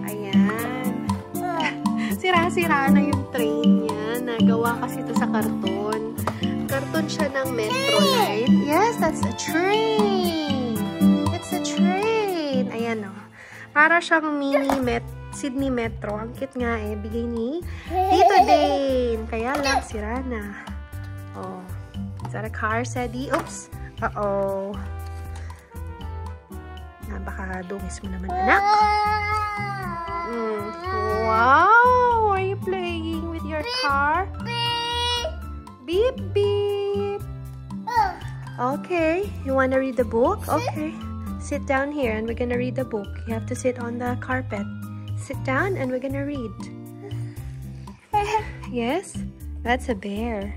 Ayan. Sira-sira na yung train niya. Nagawa kasi ito sa karton. Karton siya ng Metro Line. Yes, that's a train. It's a train. Ayan o. Para siyang Sydney Metro. Ang cute nga eh. Bigay ni Tito Dane. Kaya lang, sira na. Oh. Is that a car, Sadie? Oops. Uh-oh. Baka dungis mo naman, anak. Wow! Are you playing with your car? Beep, beep. Okay. You want to read the book? Okay. Sit down here and we're going to read the book. You have to sit on the carpet. Sit down and we're gonna read. Yes? That's a bear.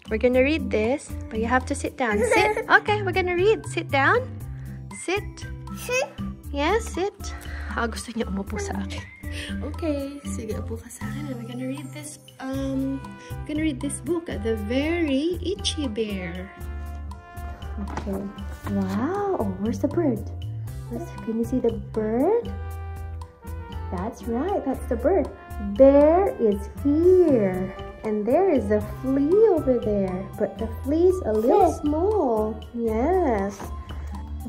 We're gonna read this, but you have to sit down. Sit. Okay, we're gonna read. Sit down. Sit. Yes, sit. Gusto niya umupo sa akin. Okay, sige, upo ka sa akin. And we're gonna read this, book, The Very Itchy Bear. Okay. Wow. Oh, where's the bird? Can you see the bird? That's right, that's the bird. Bear is here. And there is a flea over there. But the flea's a little small. Yes.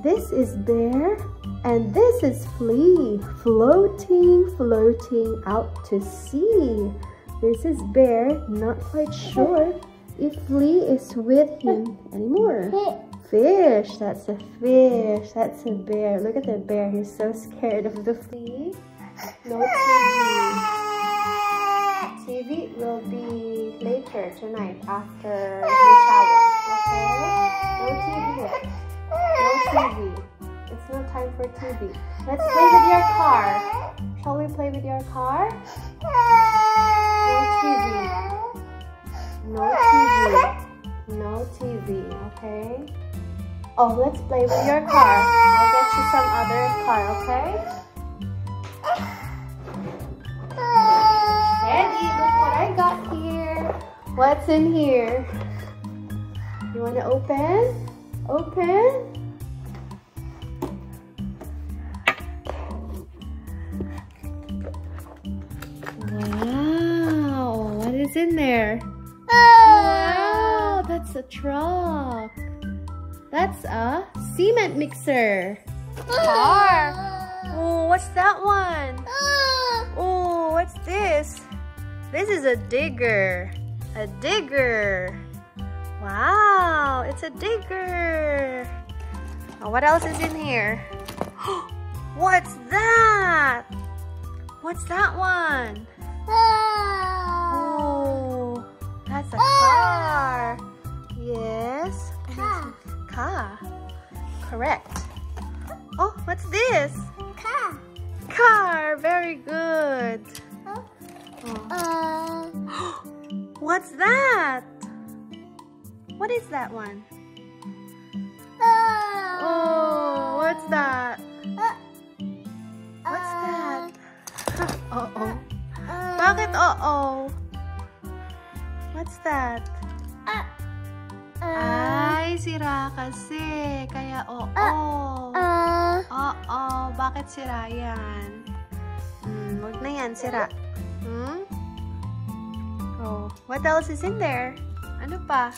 This is bear. And this is flea. Floating, floating out to sea. This is bear. Not quite sure if flea is with him anymore. Fish. That's a fish. That's a bear. Look at the bear. He's so scared of the flea. No TV. TV will be later tonight after you shower. Okay? No TV yet. No TV. It's no time for TV. Let's play with your car. Shall we play with your car? No TV. No TV. No TV. Okay? Oh, let's play with your car. I'll get you some other car, okay? Eddie, look what I got here. What's in here? You want to open? Open? Wow, what is in there? Wow, that's a truck. That's a cement mixer. Car. Oh, what's that one? Oh, what's this? This is a digger. A digger. Wow, it's a digger. Oh, what else is in here? What's that? What's that one? Oh, that's a car. Yes. Car. Correct. Oh, what's this? Car. Very good. Oh. What's that? What is that one? Oh, what's that? What's that? Uh-oh. Bakit uh-oh? What's that? Ay, sira kasi. Kaya oo. Oo. Bakit sira yan? Wag na yan, sira. Oh, what else is in there? Ano pa?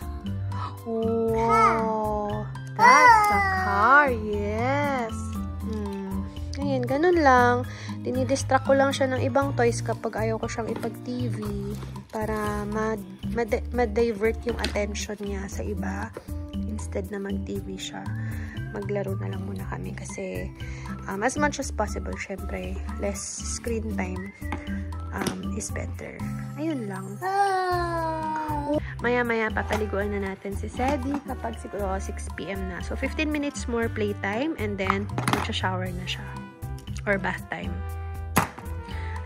Oh, that's a car. Yes. Ngayon, ganun lang. Dinidistract ko lang siya ng ibang toys kapag ayaw ko siyang ipag-TV para ma-divert yung attention niya sa iba. Instead na mag-TV siya, maglaro na lang muna kami kasi as much as possible, syempre, less screen time is better. Ayun lang. Maya-maya papaliguan na natin si Sadie kapag siguro 6 PM na. So, 15 minutes more playtime and then mag-shower na siya. Or bath time.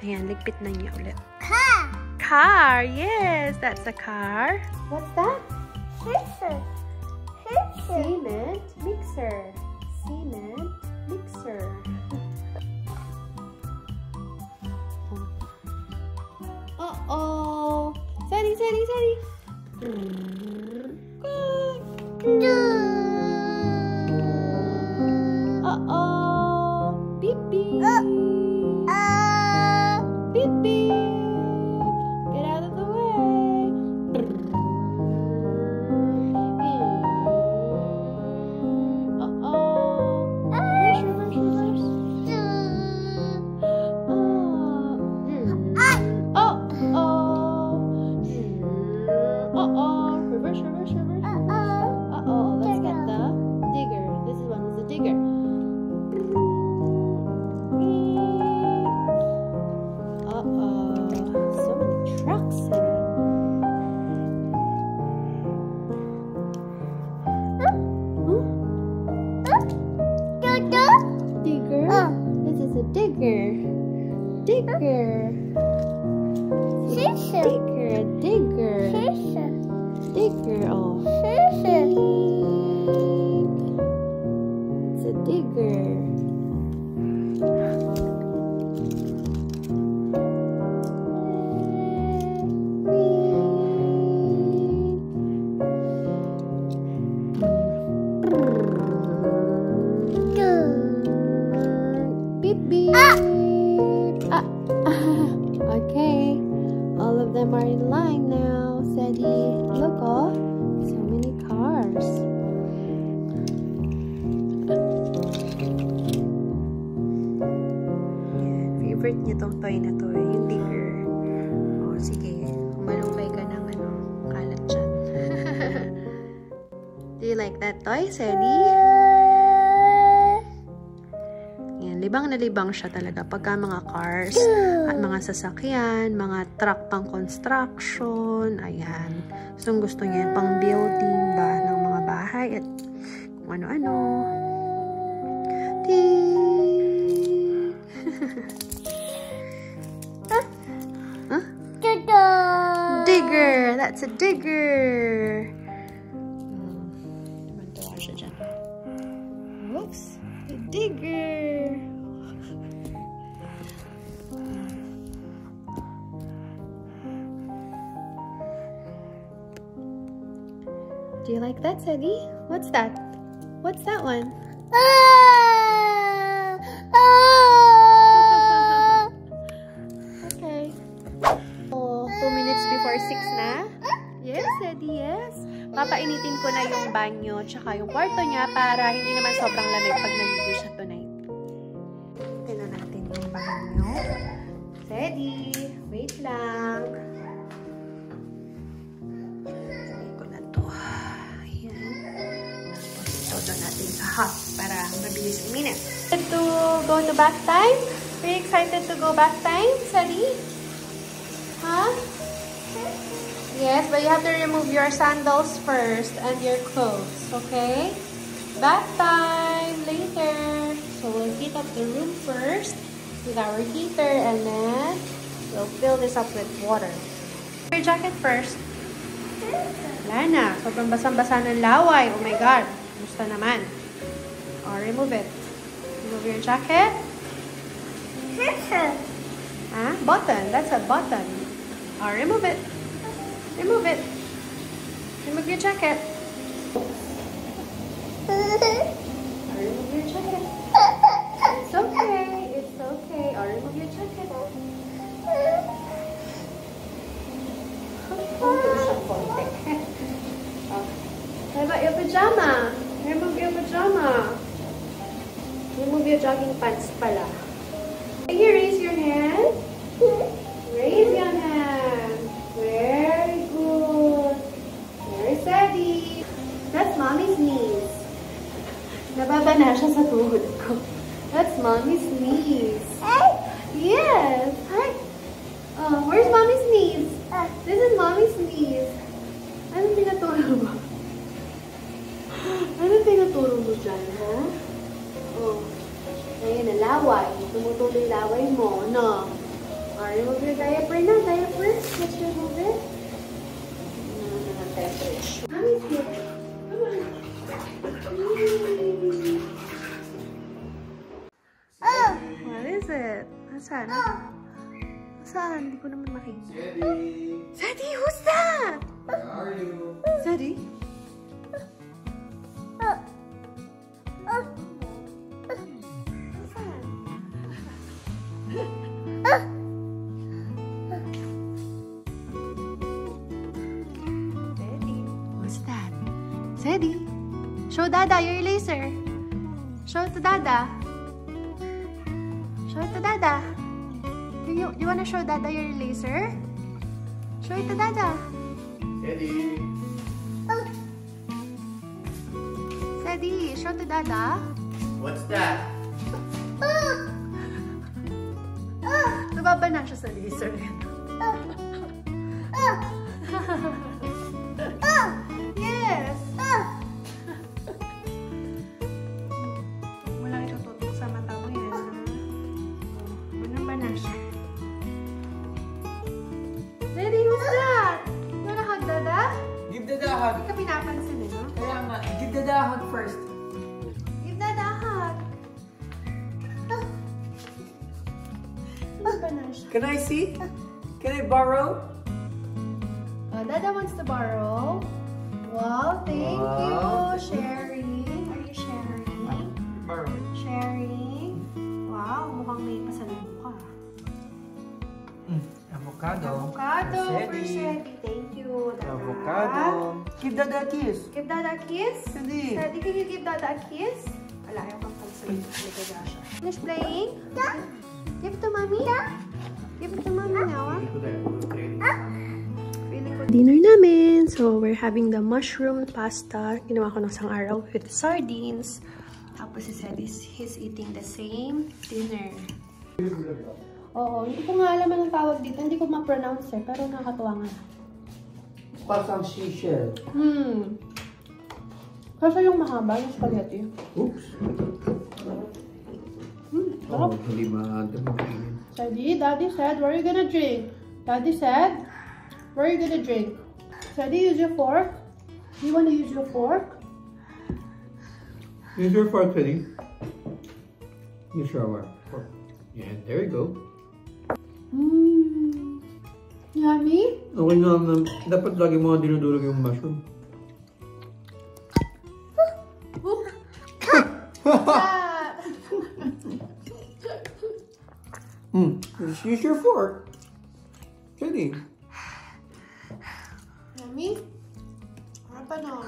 Ayan, ligpit na niya ulit. Car! Car! Yes! That's a car. What's that? Mixer. Cement mixer. Cement mixer. Uh-oh! Sadie! Uh-oh! Beep! Beep beep. Beep beep. Get out of the way. Uh-oh. Reverse, reverse, reverse. Uh-oh. Reverse, reverse, reverse. Uh-oh. Let's get the digger. This is one is the digger. Uh-oh. So many trucks. Digger? This is a digger. Digger. Digger. Digger. Digger. Oh. It's a digger. Beep beep. Okay, all of them are in line now. Sadie, look, oh, so many cars. Favorite niya tong toy na to, yung digger. Oh, sige, umalumpay ka ng kalat dyan. Do you like that toy, Sadie? Libang na libang siya talaga pagka mga cars at mga sasakyan, mga truck pang construction, ayan. Gusto niya yung pang building ba ng mga bahay at kung ano-ano. Huh? Digger! That's a digger! Mantawa siya dyan. Oops! A digger! Do you like that, Sadie? What's that? What's that one? Okay. Oh, 2 minutes before 6 na? Yes, Sadie, yes. Papainitin ko na yung banyo tsaka yung kwarto niya para hindi naman sobrang lamig pag naligo siya tonight. Tingnan natin yung banyo. Sadie, wait lang. Doon natin sa hot para mabilis uminit. To go to bath time? Are you excited to go bath time, Sadie? Huh? Yes, but you have to remove your sandals first and your clothes, okay? Bath time later. So we'll heat up the room first with our heater and then we'll fill this up with water. Your jacket first. Wala na. Sobrang basang-basa ng laway. Oh my God. Gusto naman. Or remove it. Remove your jacket. Button. That's a button. Or remove it. Remove it. Remove your jacket. Or remove your jacket. It's okay. It's okay. Or remove your jacket. How about your pajama? Remove your pajama. Remove your jogging pants pala. Can you raise your hand? Raise your hand. Very good. Very steady. That's mommy's knees. Nababa na siya sa tuhod ko. That's mommy's knees. Yes. Hi. Oh, where's mommy's knees? This is mommy's knees. Anong tinaturo mo? Anong tinuturo mo dyan, ha? Oh. Ayun, nalaway. Tumutuloy yung laway mo, no? Or remove your diaper na. Diaper? Let's remove it. Mommy's here. Come on. What is it? Nasaan? Saan? Hindi ko naman makita. Sadie, who's that? Where are you? Sadie? Saan? Show Dada your laser. Show it to Dada. Show it to Dada. You wanna show Dada your laser? Show it to Dada. Eddie. Sadie, show to Dada. What's that? Nababa na siya sa laser. Yes! Wala itututok sa mata mo yan. Manaba na siya. Ready? Who's that? You wanna hug Dada? Give Dada a hug. Hindi ka pinapansin eh, no? Kaya nga, give Dada a hug first. Give Dada a hug. Manaba na siya. Can I see? Can I borrow? Dada wants to borrow. Wow, thank you. Sharing. Are you sharing? Borrow. Sharing. Wow, mukhang may pasalubong ka. Avocado. Avocado for Sadie. Sadie. Thank you, Dada. Avocado. Give Dada a kiss. Give Dada a kiss. Sadie. Sadie, can you give Dada a kiss? Wala, ayaw kang pagsalubong. Ligaga siya. Finish playing? Give it to Mommy. Give it to Mommy now, Dinner namin. So, we're having the mushroom pasta. Ginawa ko ng isang araw with sardines. Tapos si Sadie, he's eating the same dinner. Oo, hindi ko nga alam anong tawag dito. Hindi ko ma-pronounce eh, pero nakakatuwa nga. Pasang seashell. Kasi yung mahaba, yung spaghetti. Oops. Sarap. Hindi maantay. Sadie, Daddy said, where are you gonna drink? Daddy said, where are you gonna drink? Sadie, use your fork. You wanna use your fork? Use your fork, Sadie. Use your fork. Yeah, there you go. Yummy? Okay na, dapat lagi mga dinudurog yung mushroom. Just use your fork. Sadie. Yummy? Apa na?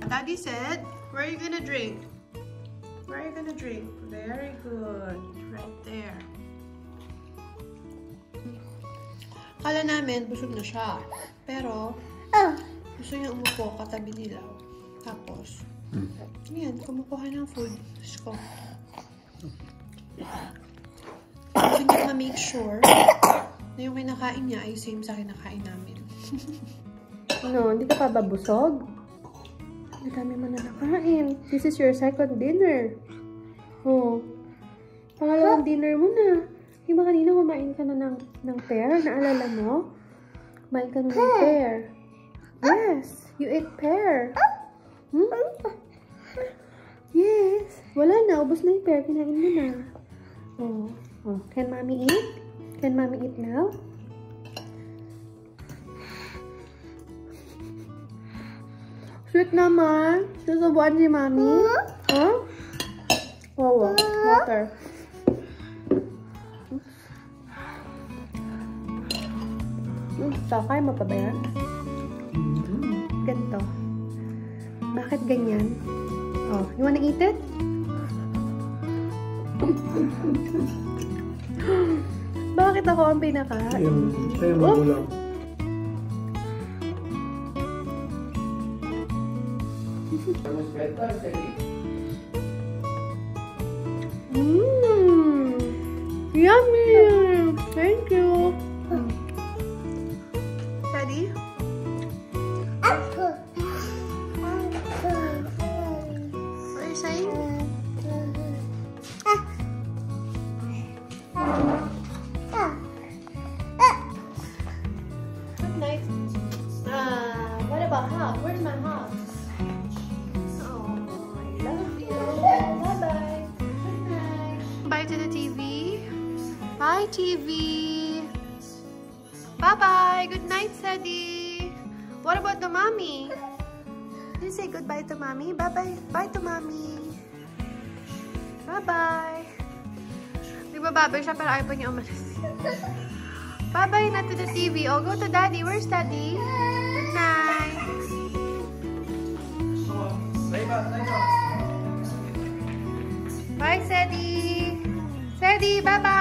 Daddy said, where are you gonna drink? Where are you gonna drink? Very good. Right there. Kala namin, busog na siya. Pero, gusto niya umupo katabi nila. Tapos, yan, kumukuha ng food. Diyos ko. Gusto niya ma-make sure na yung kinakain niya ay same sa kinakain namin. Ano, hindi ka pa ba busog? Ang dami mo na nakain. This is your second dinner. Oh. Pangalawang dinner mo na. Di ba kanina kumain ka na ng pear? Naalala mo? Kumain ka na ng pear. Yes. You ate pear. Yes. Wala na. Ubus na yung pear. Kinain mo na. Oh. Oh. Can mommy eat? Can mommy eat now? Sweet naman. Susubuan si Mami. Huh? Oh, water. Sakay mo pa ba yan? Ganito. Bakit ganyan? Oh, you wanna eat it? Bakit ako ang pinaka? Kaya magulang. Almost bedtime, Teddy. Yummy! Thank you. Daddy? What are you saying? Good night. What about Hawk? Where's my Hawk? Oh, I love you. Bye-bye. Good night. Bye to the TV. Bye, TV. Bye-bye. Good night, Sadie. What about the mommy? Did you say goodbye to mommy? Bye-bye. Bye to mommy. Bye-bye. Nagbababay siya pero ayaw pa niya umalis. Bye-bye na to the TV. Oh, go to daddy. Where's daddy? Good night. Bye, Sadie. Sadie, bye-bye.